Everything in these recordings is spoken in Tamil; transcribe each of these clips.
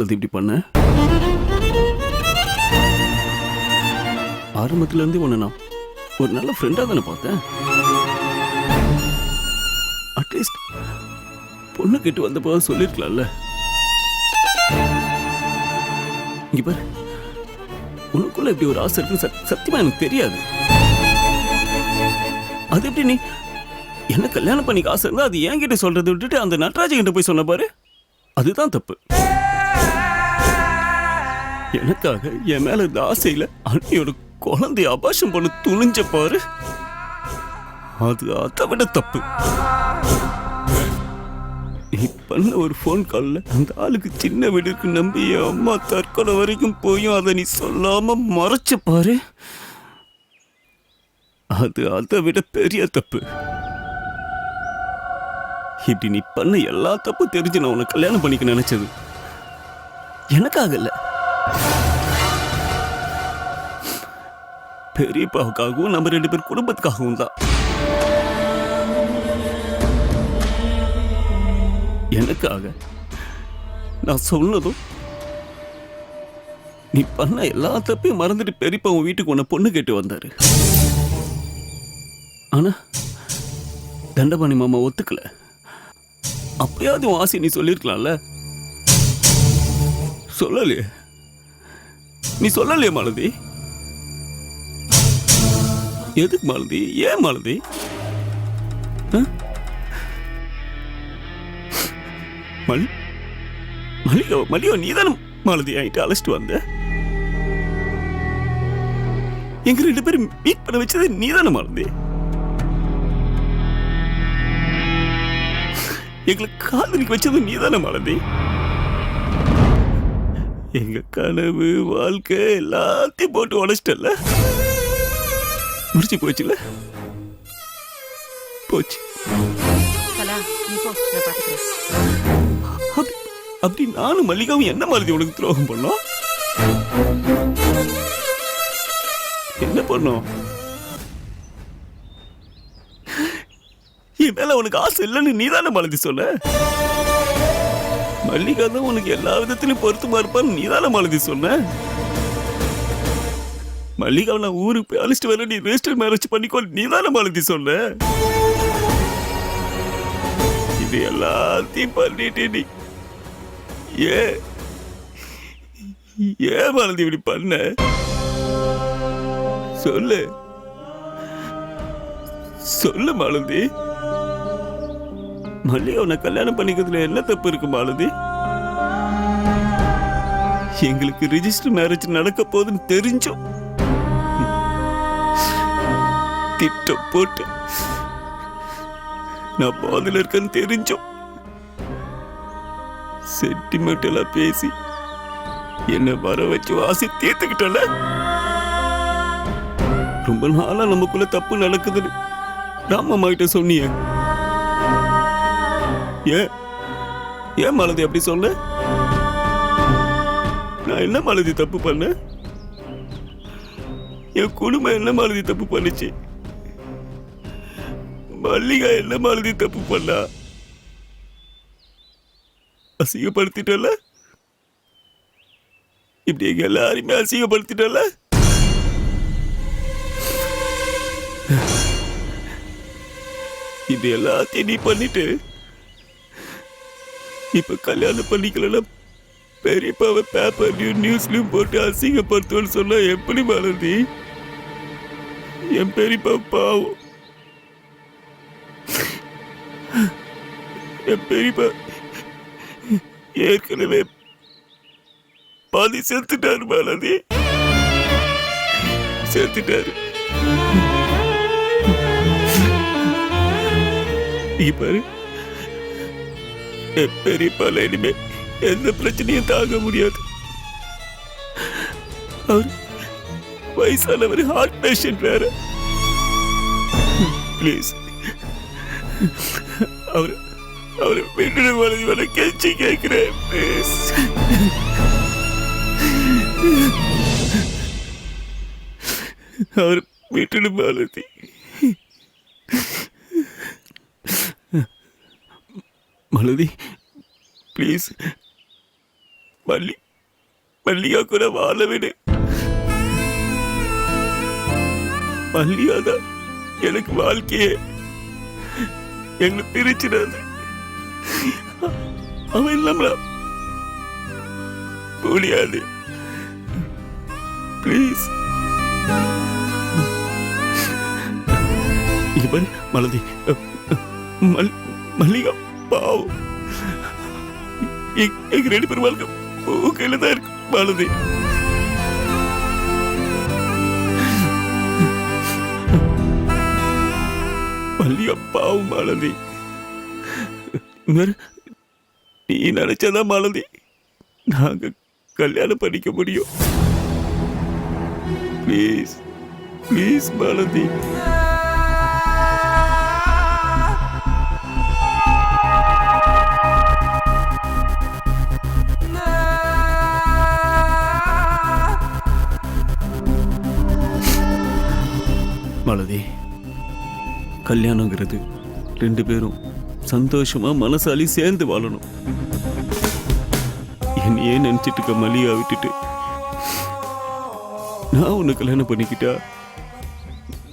மாலதி இப்படி பண்ண? ஆரம்பத்துல இருந்து உன்னை நான் ஒரு நல்ல ஃப்ரெண்டா தானே பார்த்தேன். அட்லீஸ்ட் பொண்ணு கேட்டு வந்தப்போ சொல்லிருக்கலாம்ல. இங்க பாரு, உனக்குள்ள இப்படி ஒரு ஆசை இருக்கு சத்தியமா எனக்கு தெரியாது. அது எப்படி நீ என்ன கல்யாணம் பண்ணிக்க ஆசை இருந்தா அது என்கிட்ட சொல்றதை விட்டுட்டு அந்த நடராஜன் கிட்ட போய் சொன்ன பாரு, அதுதான் தப்பு. எனக்காக என் மேல இந்த ஆசையில அண்ணியோட குழந்தைய அபாஷம் பண்ண துணிஞ்ச பாரு, அது அதை விட தப்பு. நீ பண்ண ஒரு போன் கால்ல அந்த ஆளுக்கு சின்ன வீடு இருக்கு நம்பி என் அம்மா தற்கொலை வரைக்கும் போயும் அதை நீ சொல்லாம மறைச்ச பாரு, அது அதை விட பெரிய தப்பு. இப்படி நீ பண்ண எல்லா தப்பு தெரிஞ்சு நான் உன்னை கல்யாணம் பண்ணிக்க நினைச்சது எனக்காக இல்ல, பெரியப்பாவுக்காகவும் நம்ம 2 பேர் குடும்பத்துக்காகவும் தான். எனக்காக நான் சொன்னதும் நீ பண்ண எல்லா தப்பையும் மறந்துட்டு பெரியப்பா உன் வீட்டுக்கு உன்னை பொண்ணு கேட்டு வந்தாரு. ஆனா தண்டபாணி மாமா ஒத்துக்கல. அப்பயாவது உன் ஆசை நீ சொல்லிருக்கலாம்ல. சொல்லலையே, நீ சொல்லலையே மாலதி. எதுக்கு மாலதி? ஏன் மாலதி? மலியோ நீதான மாலதி என்கிட்ட அழைச்சிட்டு வந்த. எங்க 2 பேரும் மீட் பண்ண வச்சது நீதான மாலதி. எங்களை காதலிக்க வச்சது நீதான மாலதி. எங்க கனவு வாழ்க்கை எல்லாத்தையும் போட்டு உடைச்சிட்டல, முடிச்சு போச்சுல, போச்சு. அப்படி நானும் மல்லிகாவும் என்ன மாலதி உனக்கு துரோகம் பண்ணோம்? என்ன பண்ணோம்? என் மேல உனக்கு ஆசை இல்லைன்னு நீதானே மாலதி சொன்ன. மல்லிகா தான் உனக்கு எல்லா விதத்திலும் பொருத்தமா இருப்பான்னு நீதானே மாலதி சொன்ன. மல்லிகாவை நான் ஊருக்கு போய் அழைச்சிட்டு வர, நீ ரெஜிஸ்டர் மேரேஜ் பண்ணிக்கோ நீதானே மாலதி சொன்ன. இது எல்லாத்தையும் பண்ணிட்டு நீ ஏன் மாலதி இப்படி பண்ண? சொல்லு சொல்லு மாலதி. மல்லிகா உன்னை கல்யாணம் பண்ணிக்கிறதுல என்ன தப்பு இருக்கு மாலதி? எங்களுக்கு ரிஜிஸ்டர் மேரேஜ் நடக்க போகுதுன்னு தெரிஞ்சோம் திட்டம் போட்டு நான் பாதில இருக்கேன்னு தெரிஞ்சோம் சென்டிமெண்டலா பேசி என்ன வர வச்சு ஆசை தீர்த்துக்கிட்டல. ரொம்ப நாளா நமக்குள்ள தப்பு நடக்குதுன்னு ராமம்மா கிட்ட சொன்னிய. ஏன் மாலதி அப்படி சொன்ன? நான் என்ன மாலதி தப்பு பண்ண? என் குடும்பம் என்ன மாலதி தப்பு பண்ணுச்சு? மல்லிகா என்ன மாலதி தப்பு பண்ணா? அசிங்கப்படுத்திட்டல, இப்படி எங்க எல்லாருமே அசிங்கப்படுத்திட்டல. இது எல்லாத்தையும் நீ பண்ணிட்டு இப்ப கல்யாணம் பண்ணிக்கலன்னா பெரியப்பாவை பேப்பர்லயும் நியூஸ்லயும் போட்டு அசிங்கப்படுத்துவேன்னு சொன்னா எப்படி மாலதி? என் பெரியப்பா பாவம். என் பெரியப்பா ஏற்கனவே பாதி செத்துட்டாரு மாலதி, செத்துட்டாரு. பாரு, என் பெரியப்பால இனிமே எந்த பிரச்சனையும் தாங்க முடியாது. அவர் வயசானவர், ஹார்ட் பேஷண்ட் வேற. பிளீஸ் அவரை விட்டுடு மாலதி, வர கெஞ்சி கேட்கிறேன். பிளீஸ் அவர் விட்டுடு மாலதி. மாலதி ப்ளீஸ் மல்லிகா கூட வாழ விடு. மல்லிகாதான் எனக்கு வாழ்க்கையே. எங்களை பிரிச்சிடாது. அவன் இல்லாம முடியாது. ப்ளீஸ். இவன் மலதி மல்லிகா பாவம். எங்க ரெண்டு பேரும் வாழ்க்கை கையில தான் இருக்கு மலதி. மல்லிகா பாவம் மலதி. நீ நினைச்சதான் மலதி நாங்க கல்யாணம் பண்ணிக்க முடியும். Please please Malathi. மலதி, கல்யாணங்கிறது ரெண்டு பேரும் சந்தோஷமா மனசாலி சேர்ந்து வாழணும். என்னையே நினைச்சிட்டு இருக்க மல்லிகா விட்டுட்டு நான் உன்னை கல்யாணம் பண்ணிக்கிட்டா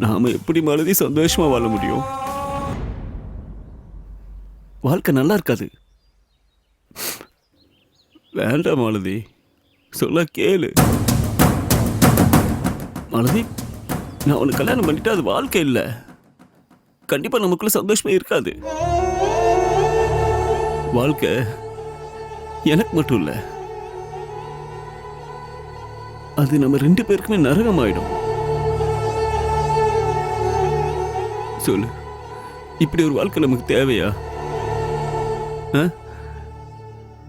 நாம எப்படி மலதி சந்தோஷமா வாழ முடியும்? வாழ்க்கை நல்லா இருக்காது. வேண்டாம் மலதி, சொல்ல கேளு. மலதி, நான் உனக்கு கல்யாணம் பண்ணிட்டா அது வாழ்க்கை இல்லை. கண்டிப்பா நமக்குள்ள சந்தோஷமே இருக்காது. வாழ்க்கை எனக்கு மட்டும் இல்ல, அது நம்ம ரெண்டு பேருக்குமே நரகமாயிடும். சொல்லு, இப்படி ஒரு வாழ்க்கை நமக்கு தேவையா?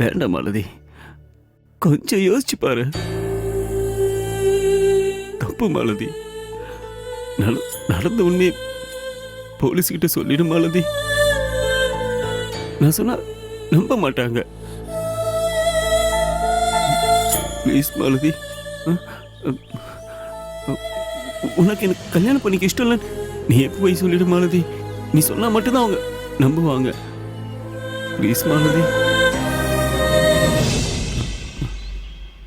வேண்டாம் மாலதி, கொஞ்சம் யோசிச்சு பாரு. தப்பு மாலதி. நடந்த உண்மையை போலீஸ்கிட்ட சொல்லிடும் மாலதி. நான் சொன்னா நம்ப மாட்டாங்க. ப்ளீஸ் மாலதி, உனக்கு எனக்கு கல்யாணம் பண்ணிக்க இஷ்டம் இல்லை. நீ எப்போ போய் சொல்லிடு மாலதி. நீ சொன்னா மட்டும்தான் அவங்க நம்புவாங்க. Please Malathi,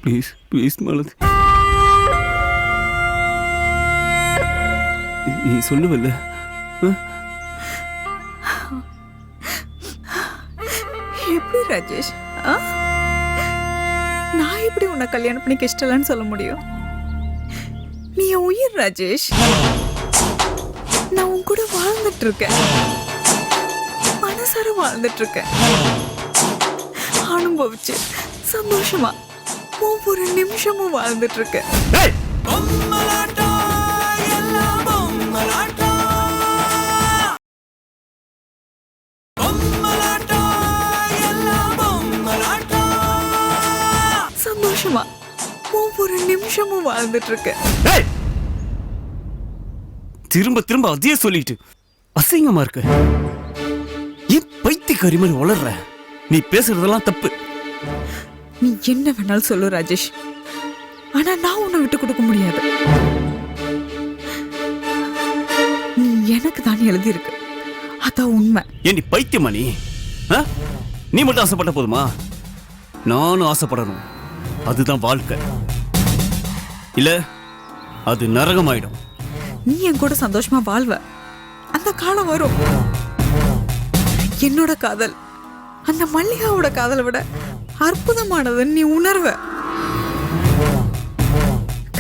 please please Malathi. நீ சொல்லுவல்ல? எப்படி ராஜேஷ், நான் எப்படி உன்னை கல்யாணம் பண்ணிக்க இஷ்டம்னு சொல்ல முடியும்? நீ என் உயிர் ராஜேஷ். நான் உன் கூட வாழ்ந்துட்டு இருக்கேன், மனசார வாழ்ந்துட்டு இருக்கேன். அனுபவிச்சு சந்தோஷமா ஒவ்வொரு நிமிஷமும் வாழ்ந்துட்டு இருக்கேன். சந்தோஷமா ஒவ்வொரு நிமிஷமும் வாழ்ந்துட்டு இருக்கேன். திரும்ப திரும்ப அதே சொல்லிட்டு அசிங்கமா இருக்க. ஏன் பைத்தியக்காரி மாதிரி வளர்ற? நீ பேசுறதெல்லாம் தப்பு. நீ என்ன வேணாலும் சொல்லு ராஜேஷ், ஆனா நான் உன்னை விட்டு கொடுக்க முடியாது. நீ எனக்கு தான் எழுதி இருக்கு, அதான் உண்மை. ஏன் நீ பைத்தியமா? நீ மட்டும் ஆசைப்பட்ட போதுமா? நானும் ஆசைப்படணும். அதுதான் வாழ்க்கை. இல்ல அது நரகமாயிடும். நீ என் கூட சந்தோஷமா வாழ்வ, அந்த காலம் வரும். என்னோட காதல் அந்த மல்லிகாவோட காதலை விட அற்புதமானதுன்னு நீ உணர்வ.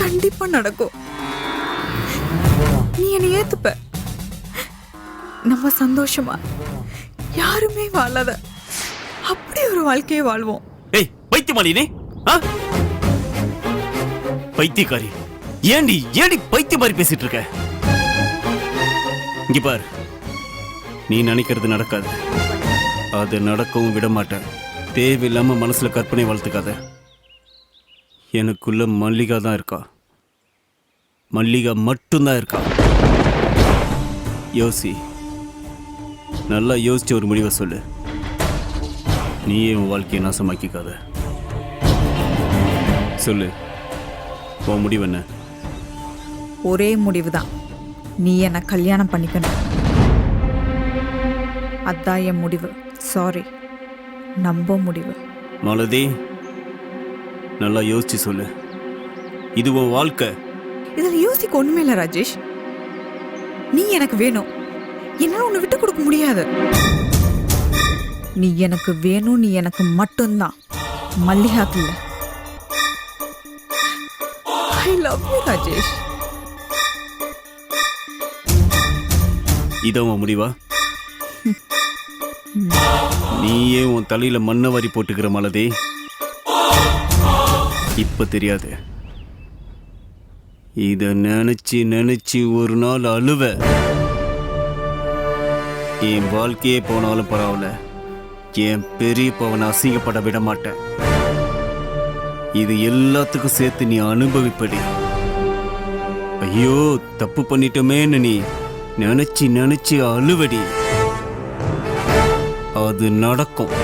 கண்டிப்பா நடக்கும். நீ என்னை ஏத்துப்ப. நம்ம சந்தோஷமா யாருமே வாழாத அப்படி ஒரு வாழ்க்கையை வாழ்வோம். ஏய் பைத்தியமாடி நீ? பைத்தியக்காரி, ஏண்டி பைத்திய மாதிரி பேசிட்டு இருக்க? இங்க பார், நீ நினைக்கிறது நடக்காது. அது நடக்கவும் விட மாட்டேன். தேவையில்லாம மனசுல கற்பனை வளர்த்துக்காத. எனக்குள்ள மல்லிகா தான் இருக்கா. மல்லிகா மட்டும்தான் இருக்கா. யோசி, நல்லா யோசிச்ச ஒரு முடிவை சொல்லு. நீயே உன் வாழ்க்கையை நாசமாக்கிக்காத. சொல்லு, உன் முடிவு என்ன? ஒரே முடிவுதான், நீ என்னை கல்யாணம் பண்ணிக்கணும். அதான் என் முடிவு. சாரி, நம்ப முடிவு. மாலதி, நல்லா யோசிச்சு சொல்லு. இது உன் வாழ்க்கை. இதுல யோசிக்க ஒண்ணுமே இல்ல ராஜேஷ். நீ எனக்கு வேணும், என்னால உன்னை விட்டு கொடுக்க முடியாது. நீ எனக்கு வேணும், நீ எனக்கு மட்டும்தான், மல்லிகாக்கு இல்ல. I love you Rajesh. இதான் உன் முடிவா? நீயே உன் தலையில மண்ணை வாரி போட்டுக்கிற மலதே. இப்ப தெரியாது, இத நினைச்சு நினைச்சு ஒரு நாள் அழுவ. என் வாழ்க்கையே போனாலும் பரவாயில்ல, என் பெரிய பவனை அசிங்கப்பட விட மாட்டேன். இது எல்லாத்துக்கும் சேர்த்து நீ அனுபவிப்படி. ஐயோ தப்பு பண்ணிட்டோமேன்னு நீ நினைச்சு நினைச்சு அழுவடி. அது நடக்கும்.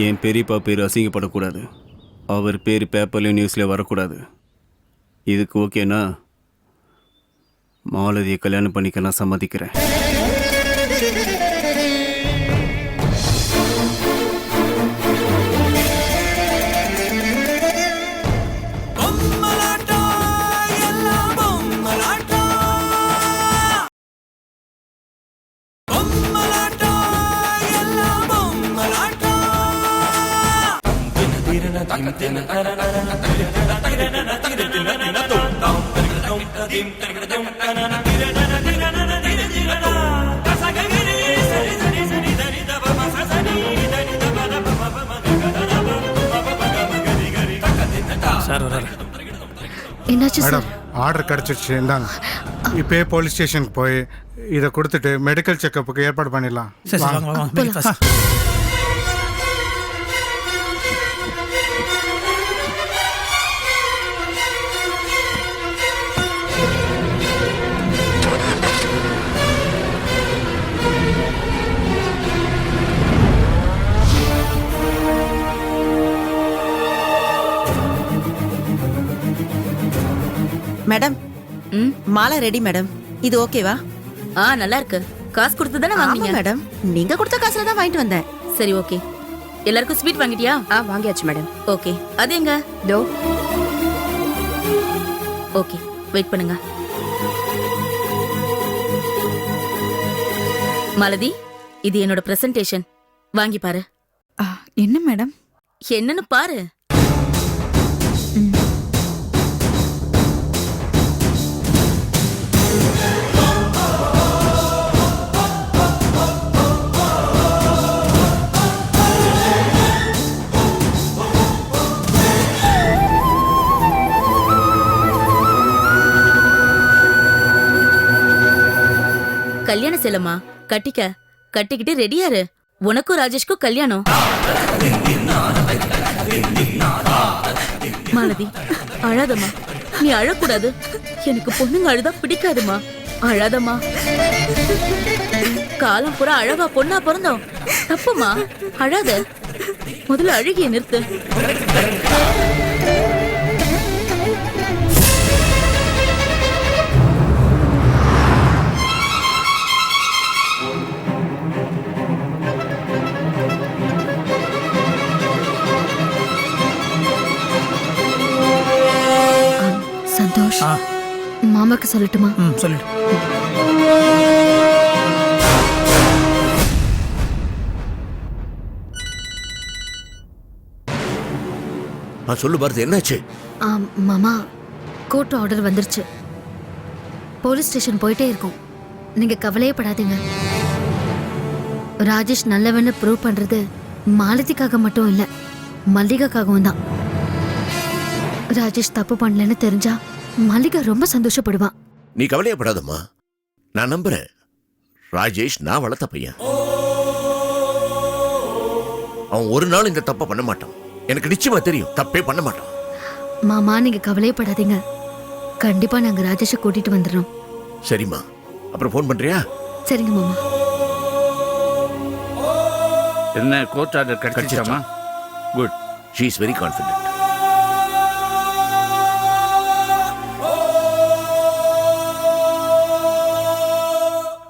என் பெரியப்பா பேர் அசிங்கப்படக்கூடாது, அவர் பேர் பேப்பர்லையும் நியூஸ்லேயும் வரக்கூடாது. இதுக்கு ஓகேனா மாலதியை கல்யாணம் பண்ணிக்க நான் சம்மதிக்கிறேன். என்னாச்சு சார்? மேடம் ஆர்டர் கிடச்சிருச்சு, இந்தாங்க. இப்போயே போலீஸ் ஸ்டேஷனுக்கு போய் இதை கொடுத்துட்டு மெடிக்கல் செக்கப்புக்கு ஏற்பாடு பண்ணிடலாம். மேடம், மாலை ரெடி மேடம். இது ஓகேவா? நல்லா இருக்கு. காசு கொடுத்து தானே வாங்குனீங்க? மேடம், நீங்க கொடுத்த காசுல தான் வாங்கிட்டு வந்தேன். சரி ஓகே. எல்லாருக்கும் ஸ்வீட் வாங்கிட்டியா? வாங்கியாச்சு மேடம். ஓகே. அது எங்க? தோ. ஓகே, வெயிட் பண்ணுங்க. மாலதி, இது என்னோட பிரசன்டேஷன். வாங்கி பாரு. என்ன மேடம்? என்னன்னு பாரு. கல்யாண சேலமா? கட்டிக்க. கட்டிக்கிட்டு ரெடியாரு. உனக்கும் ராஜேஷ்க்கும் கல்யாணம். மாலதி, அழாதம்மா. நீ அழக்கூடாது. எனக்கு பொண்ணுங்க அழுதா பிடிக்காதுமா. அழாதம்மா. காலம் பூரா அழகா பொண்ணா பிறந்தோம். தப்புமா, அழாத. முதல்ல அழுகிய நிறுத்து. சந்தோஷ், மாமாக்கு சொல்லட்டுமா? சொல்லிடு. சொல்லு பாரதி, என்னாச்சு? மாமா, கோர்ட் ஆர்டர் வந்துருச்சு. போலீஸ் ஸ்டேஷன் போயிட்டே இருக்கோம். நீங்க கவலையே படாதீங்க. ராஜேஷ் நல்லவன்னு ப்ரூவ் பண்றது மாலதிக்காக மட்டும் இல்ல, மல்லிகாக்காகவும் தான். ராஜேஷ் தப்பு பண்ணலன்னு தெரிஞ்சா மல்லிகா ரொம்ப சந்தோஷப்படுவா. நீ கவலையப்படாதம்மா, நான் நம்புறேன். ராஜேஷ் நான் வளர்த்த பையன். அவன் ஒரு நாள் இந்த தப்பை பண்ண மாட்டான். எனக்கு நிச்சயமா தெரியும், தப்பே பண்ண மாட்டான். மாமா நீங்க கவலையப்படாதீங்க. கண்டிப்பா நாங்க ராஜேஷை கூட்டிட்டு வந்துடுறோம். சரிம்மா, அப்புறம் ஃபோன் பண்றியா? சரிங்க மாமா. என்ன கோர்ட் ஆர்டர் கிடைச்சிச்சாமா? Good. She is very confident.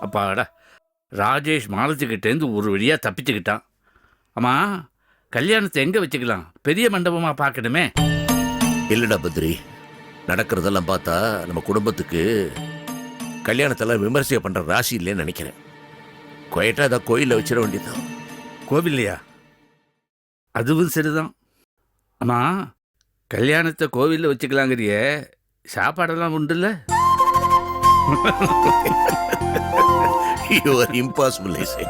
அப்பாடா, ராஜேஷ் மாலத்துக்கிட்டேருந்து ஒரு வழியா தப்பிச்சுக்கிட்டான். அம்மா, கல்யாணத்தை எங்க வச்சுக்கலாம்? பெரிய மண்டபமா பார்க்கணுமே. இல்லடா பத்ரி, நடக்கிறதெல்லாம் பார்த்தா நம்ம குடும்பத்துக்கு கல்யாணத்தெல்லாம் விமர்சையா பண்ற ராசி இல்லைன்னு நினைக்கிறேன். குவைட்டா அதை கோயிலில் வச்சிட வேண்டியதுதான். கோவில்லையா? அதுவும் சரிதான். அம்மா, கல்யாணத்தை கோவிலில் வச்சுக்கலாங்கிறிய, சாப்பாடெல்லாம் உண்டுல்ல? You are impossible, I say.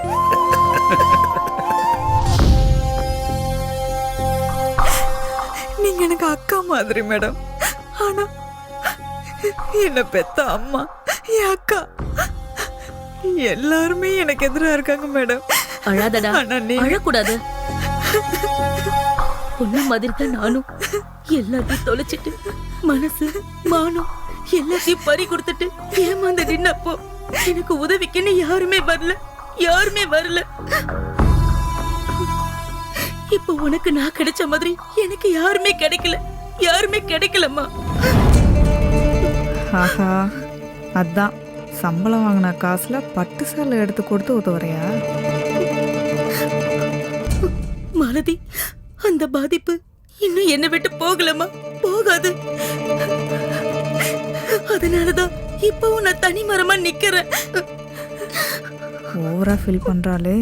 நீங்க எனக்கு அக்கா மாதிரி மேடம். ஆனா என்ன பெத்த அம்மா, என் அக்கா எல்லாருமே எனக்கு எதிரா இருக்காங்க மேடம். அழாதடா, ஆனா நீ அழக்கூடாது. பொண்ணு மாதிரி தான் நானும் எல்லாத்தையும் தொலைச்சிட்டு மனசு மானம் எல்லாத்தையும் பறி கொடுத்துட்டு ஏமாந்து நின்னப்போ எனக்கு உதவிக்குன்னு யாருமே வரல. இப்போ உனக்கு நான் கிடைச்ச மாதிரி எனக்கு யாருமே கிடைக்கலம்மா. ஆஹா, அதான் சம்பளம் வாங்கின காசுல பட்டு சேலை எடுத்து கொடுத்து உதவுறியா? மாலதி, அந்த பாதிப்பு இன்னும் என்னை விட்டு போகலமா, போகாது. அதனாலதான் இப்பவும் நான் தனி மரமா நிக்கிறேன். ஓவரா ஃபீல் பண்றாளே.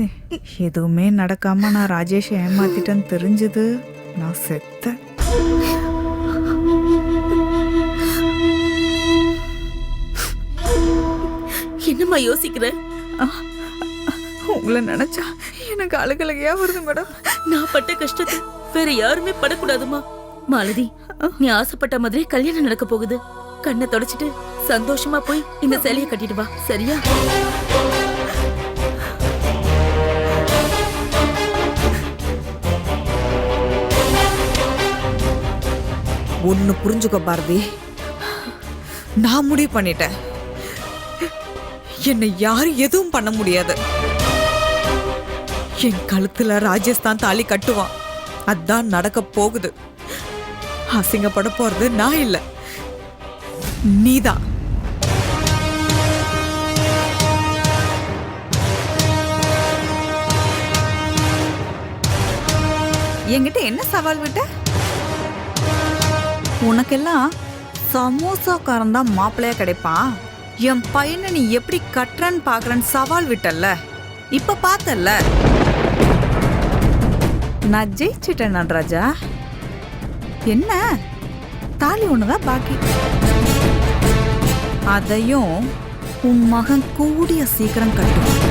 எதுவுமே நடக்காம நான் ராஜேஷை ஏமாத்திட்டேன்னு தெரிஞ்சது நான் செத்தேன். என்னம்மா யோசிக்கிற? உங்களை நினைச்சா எனக்கு அழுகலையா வருது மேடம். நான் பட்ட கஷ்டத்தை வேற யாருமே படக்கூடாதுமா. மாலதி, நீ ஆசைப்பட்ட மாதிரி கல்யாணம் நடக்க போகுது. கண்ணை தொடச்சிட்டு சந்தோஷமா போய் இந்த சேலையை கட்டிட்டு வா, சரியா? ஒன்னு புரிஞ்சுக்க பாரதி, நான் முடிவு பண்ணிட்டேன். என்னை யாரும் எதுவும் பண்ண முடியாது. என் கழுத்துல ராஜஸ்தான் தாலி கட்டுவான். அதான் நடக்க போகுது. அசிங்கப்பட போறது நான் இல்ல, நீதான். என்கிட்ட என்ன சவால் விட்ட? உனக்கெல்லாம் சமோசாக்காரன் தான் மாப்பிள்ளையா கிடைப்பான். என் பையனை நீ எப்படி கட்டுறன்னு பாக்குறன்னு சவால் விட்டல்ல, இப்ப பார்த்தல்ல. நான் ஜெயிச்சிட்டேன் நடராஜா. என்ன, தாலி ஒண்ணுதான் பாக்கி. அதையும் உன் மகன் கூடிய சீக்கிரம் கட்டுவான்.